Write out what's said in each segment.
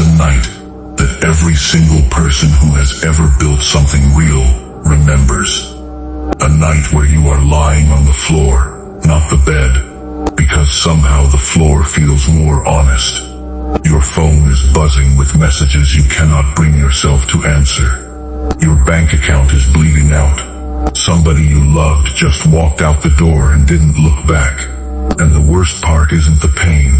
a night that every single person who has ever built something real remembers. A night where you are lying on the floor, not the bed, because somehow the floor feels more honest. Your phone is buzzing with messages you cannot bring yourself to answer. Your bank account is bleeding out. Somebody you loved just walked out the door and didn't look back. And the worst part isn't the pain.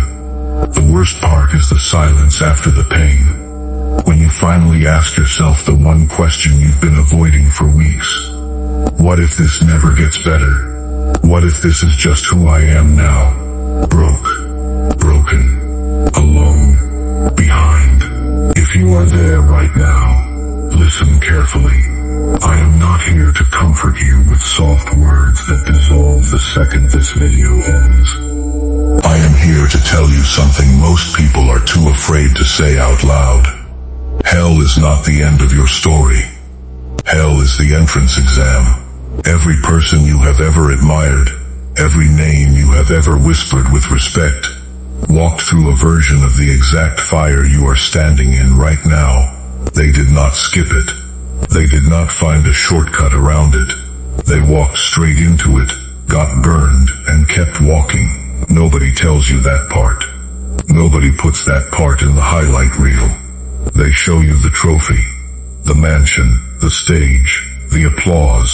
The worst part is the silence after the pain. When you finally ask yourself the one question you've been avoiding for weeks. What if this never gets better? What if this is just who I am now? Broken, alone, behind. If you are there right now, listen carefully. I am not here to comfort you with soft words that dissolve the second this video ends. I am here to tell you something most people are too afraid to say out loud. Hell is not the end of your story. Hell is the entrance exam. Every person you have ever admired, every name you have ever whispered with respect, walked through a version of the exact fire you are standing in right now. They did not skip it. They did not find a shortcut around it. They walked straight into it, got burned, and kept walking. Nobody tells you that part. Nobody puts that part in the highlight reel. They show you the trophy, the mansion, the stage, the applause.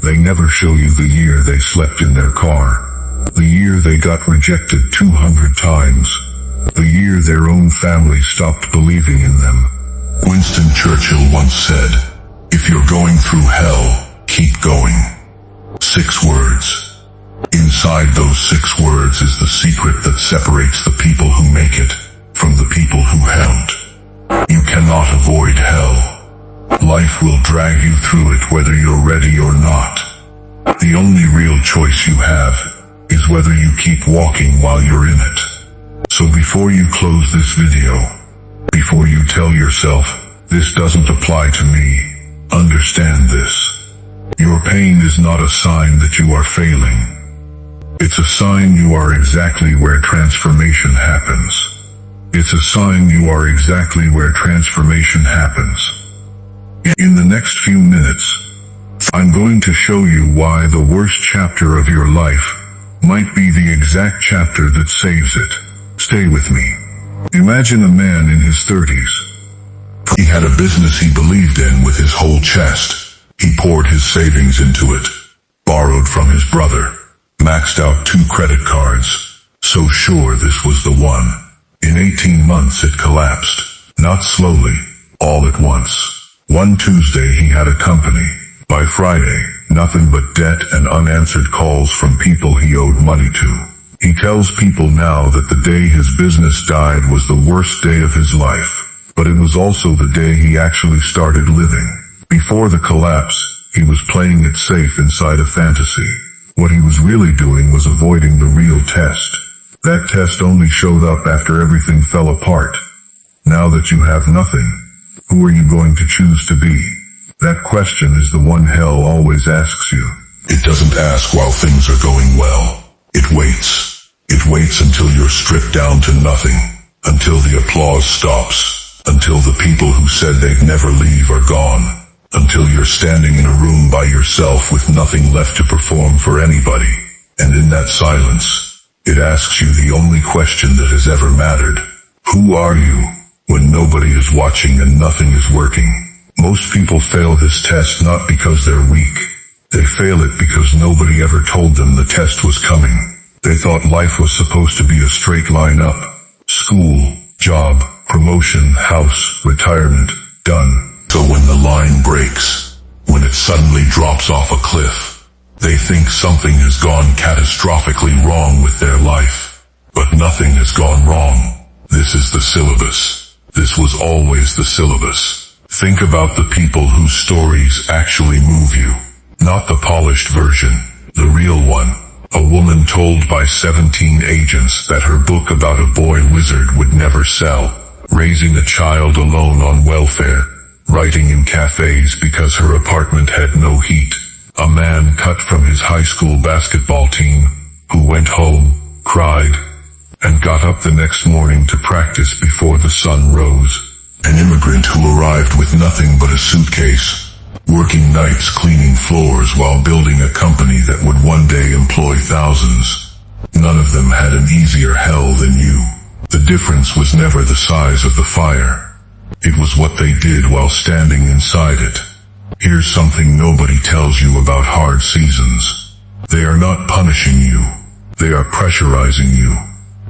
They never show you the year they slept in their car, the year they got rejected 200 times, the year their own family stopped believing in them. Winston Churchill once said, "If you're going through hell, keep going." 6 words. Inside those 6 words is the secret that separates the people who make it from the people who haven't. You cannot avoid hell. Life will drag you through it whether you're ready or not. The only real choice you have is whether you keep walking while you're in it. So before you close this video, before you tell yourself, "This doesn't apply to me," understand this. Your pain is not a sign that you are failing. It's a sign you are exactly where transformation happens. It's a sign you are exactly where transformation happens. In the next few minutes, I'm going to show you why the worst chapter of your life might be the exact chapter that saves it. Stay with me. Imagine a man in his 30s. He had a business he believed in with his whole chest. He poured his savings into it, borrowed from his brother, maxed out 2 credit cards, so sure this was the one. In 18 months it collapsed, not slowly, all at once. One Tuesday he had a company. By Friday, nothing but debt and unanswered calls from people he owed money to. He tells people now that the day his business died was the worst day of his life. But it was also the day he actually started living. Before the collapse, he was playing it safe inside a fantasy. What he was really doing was avoiding the real test. That test only showed up after everything fell apart. Now that you have nothing, who are you going to choose to be? That question is the one hell always asks you. It doesn't ask while things are going well. It waits. It waits until you're stripped down to nothing, until the applause stops. Until the people who said they'd never leave are gone. Until you're standing in a room by yourself with nothing left to perform for anybody. And in that silence, it asks you the only question that has ever mattered. Who are you when nobody is watching and nothing is working? Most people fail this test not because they're weak. They fail it because nobody ever told them the test was coming. They thought life was supposed to be a straight line up. School, job, promotion, house, retirement, done. So when the line breaks, when it suddenly drops off a cliff, they think something has gone catastrophically wrong with their life. But nothing has gone wrong. This is the syllabus. This was always the syllabus. Think about the people whose stories actually move you. Not the polished version, the real one. A woman told by 17 agents that her book about a boy wizard would never sell. Raising a child alone on welfare. Writing in cafes because her apartment had no heat. A man cut from his high school basketball team, who went home, cried, and got up the next morning to practice before the sun rose. An immigrant who arrived with nothing but a suitcase, working nights cleaning floors while building a company that would one day employ thousands. None of them had an easier hell than you. The difference was never the size of the fire. It was what they did while standing inside it. Here's something nobody tells you about hard seasons. They are not punishing you. They are pressurizing you.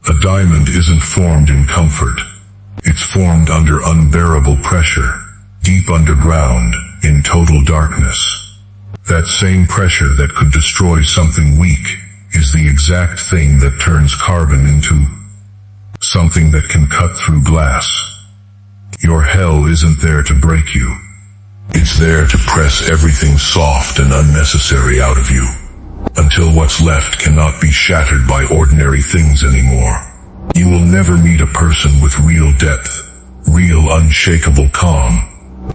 A diamond isn't formed in comfort. It's formed under unbearable pressure, deep underground, in total darkness. That same pressure that could destroy something weak is the exact thing that turns carbon into something that can cut through glass. Your hell isn't there to break you. It's there to press everything soft and unnecessary out of you, until what's left cannot be shattered by ordinary things anymore. You will never meet a person with real depth, real unshakable calm,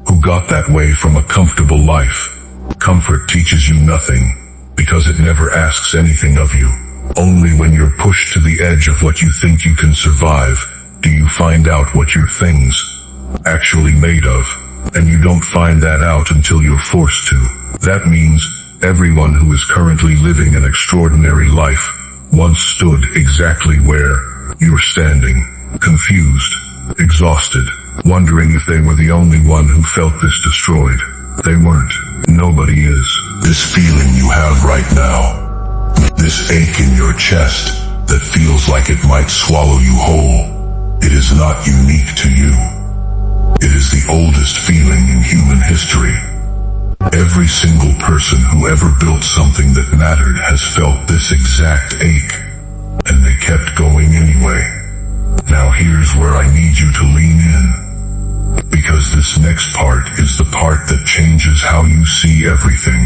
who got that way from a comfortable life. Comfort teaches you nothing, because it never asks anything of you. Only when you're pushed to the edge of what you think you can survive, do you find out what your thing's actually made of, and you don't find that out until you're forced to. That means everyone who is currently living an extraordinary life once stood exactly where you're standing, confused, exhausted, wondering if they were the only one who felt this destroyed. They weren't. Nobody is. This feeling you have right now, this ache in your chest that feels like it might swallow you whole, it is not unique to you. It is the oldest feeling in human history. Every single person who ever built something that mattered has felt this exact ache, and they kept going anyway. Now here's where I need you to lean in, because this next part is the part that changes how you see everything.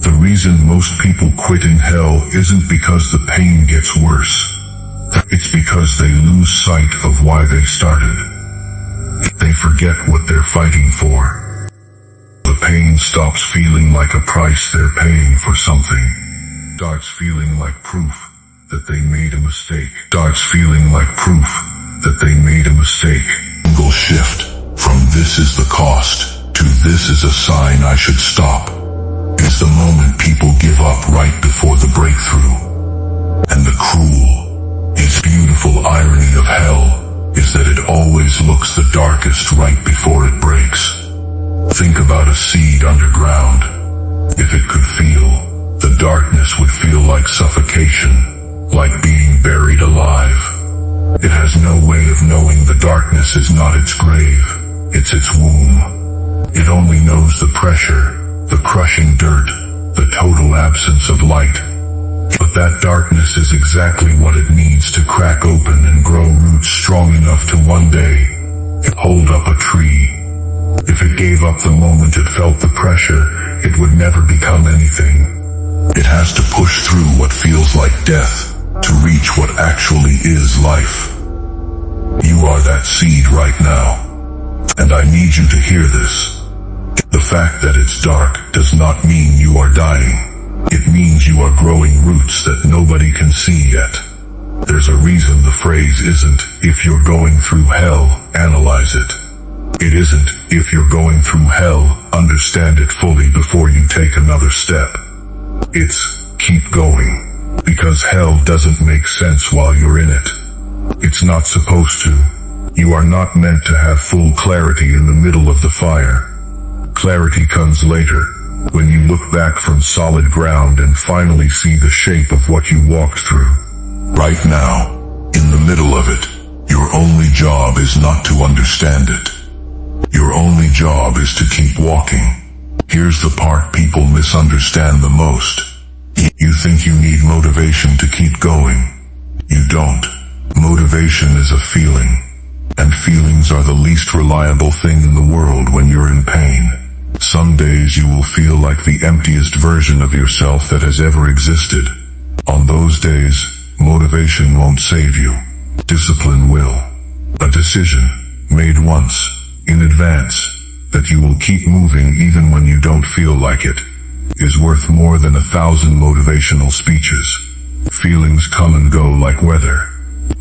The reason most people quit in hell isn't because the pain gets worse. It's because they lose sight of why they started. They forget what they're fighting for. The pain stops feeling like a price they're paying for something. Starts feeling like proof that they made a mistake. Starts feeling like proof that they made a mistake. Single shift from this is the cost to this is a sign I should stop is the moment people give up right before the breakthrough. And the cruel, yet beautiful irony of hell is that it always looks the darkest right before it breaks. Think about a seed underground. If it could feel, the darkness would feel like suffocation, like being buried alive. It has no way of knowing the darkness is not its grave, it's its womb. It only knows the pressure, the crushing dirt, the total absence of light. But that darkness is exactly what it needs to crack open and grow roots strong enough to one day hold up a tree. If it gave up the moment it felt the pressure, it would never become anything. It has to push through what feels like death to reach what actually is life. You are that seed right now, and I need you to hear this. The fact that it's dark does not mean you are dying. It means you are growing roots that nobody can see yet. There's a reason the phrase isn't, if you're going through hell, analyze it. It isn't, if you're going through hell, understand it fully before you take another step. It's, keep going. Because hell doesn't make sense while you're in it. It's not supposed to. You are not meant to have full clarity in the middle of the fire. Clarity comes later, when you look back from solid ground and finally see the shape of what you walked through. Right now, in the middle of it, your only job is not to understand it. Your only job is to keep walking. Here's the part people misunderstand the most. You think you need motivation to keep going. You don't. Motivation is a feeling, and feelings are the least reliable thing in the world when you're in pain. Some days you will feel like the emptiest version of yourself that has ever existed. On those days, motivation won't save you. Discipline will. A decision, made once, in advance, that you will keep moving even when you don't feel like it, is worth more than 1,000 motivational speeches. Feelings come and go like weather.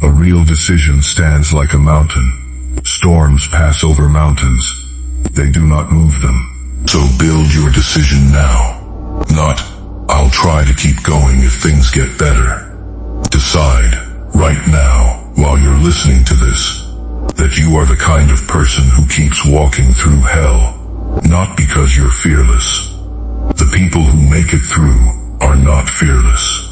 A real decision stands like a mountain. Storms pass over mountains. They do not move them. So build your decision now. Not, I'll try to keep going if things get better. Decide, right now, while you're listening to this, that you are the kind of person who keeps walking through hell. Not because you're fearless. The people who make it through are not fearless.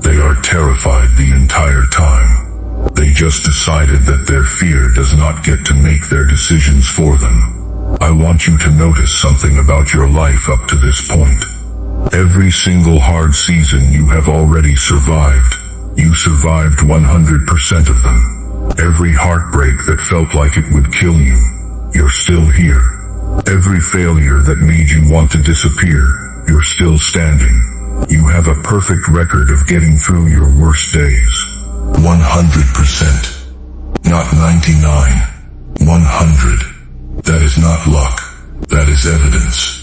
They are terrified the entire time. They just decided that their fear does not get to make their decisions for them. I want you to notice something about your life up to this point. Every single hard season you have already survived. You survived 100% of them. Every heartbreak that felt like it would kill you, you're still here. Every failure that made you want to disappear, you're still standing. You have a perfect record of getting through your worst days. 100%. Not 99. 100. That is not luck. That is evidence.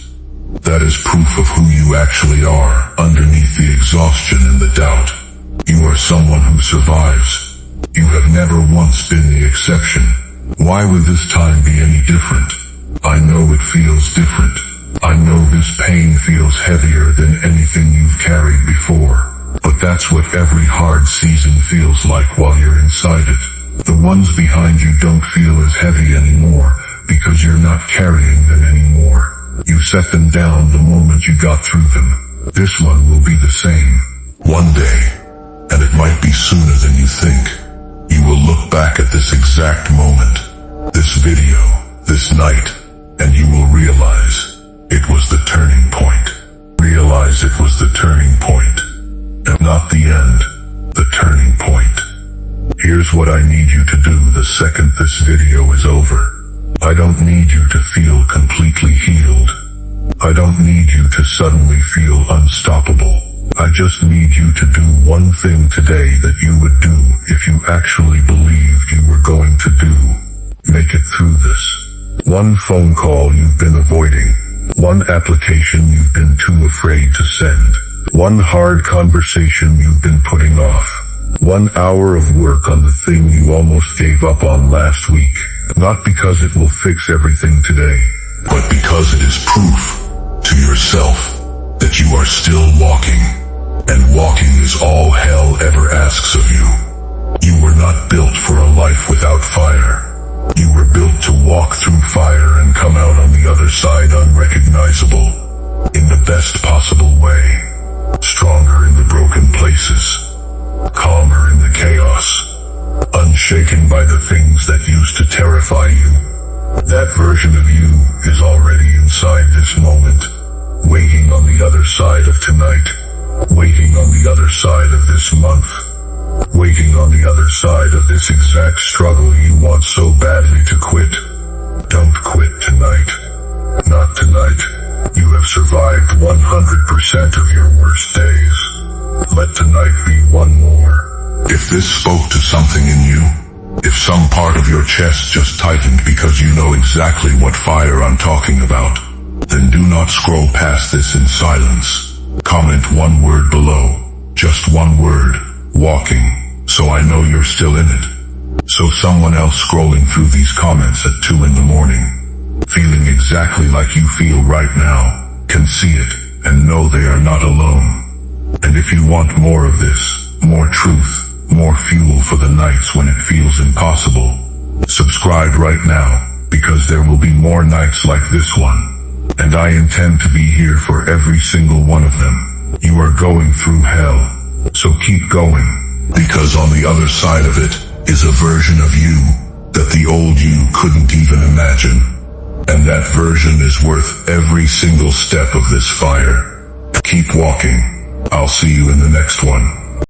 That is proof of who you actually are, underneath the exhaustion and the doubt. You are someone who survives. You have never once been the exception. Why would this time be any different? I know it feels different. I know this pain feels heavier than anything you've carried before. But that's what every hard season feels like while you're inside it. The ones behind you don't feel as heavy anymore, because you're not carrying them anymore. You set them down the moment you got through them. This one will be the same. One day, and it might be sooner than you think, you will look back at this exact moment, this video, this night, and you will realize it was the turning point. Realize it was the turning point, and not the end, the turning point. Here's what I need you to do the second this video is over. I don't need you to feel completely healed. I don't need you to suddenly feel unstoppable. I just need you to do one thing today that you would do if you actually believed you were going to do. Make it through this. One phone call you've been avoiding. One application you've been too afraid to send. One hard conversation you've been putting off. 1 hour of work on the thing you almost gave up on last week. Not because it will fix everything today, but because it is proof to yourself that you are still walking, and walking is all hell ever asks of you. You were not built for a life without fire. You were built to walk through fire and come out on the other side unrecognizable, in the best possible way, stronger in the broken places, calmer in the chaos, unshaken by the things that used to terrify you. That version of you is already inside this moment, waiting on the other side of tonight, waiting on the other side of this month, waiting on the other side of this exact struggle you want so badly to quit. Don't quit tonight. Not tonight. You have survived 100% of your worst days. Let tonight be one more. If this spoke to something in you, if some part of your chest just tightened because you know exactly what fire I'm talking about, then do not scroll past this in silence. Comment one word below. Just one word. Walking. So I know you're still in it. So someone else scrolling through these comments at 2 in the morning, feeling exactly like you feel right now, can see it, and know they are not alone. And if you want more of this, more truth, more fuel for the nights when it feels impossible, subscribe right now, because there will be more nights like this one. And I intend to be here for every single one of them. You are going through hell, so keep going, because on the other side of it is a version of you that the old you couldn't even imagine. And that version is worth every single step of this fire. Keep walking. I'll see you in the next one.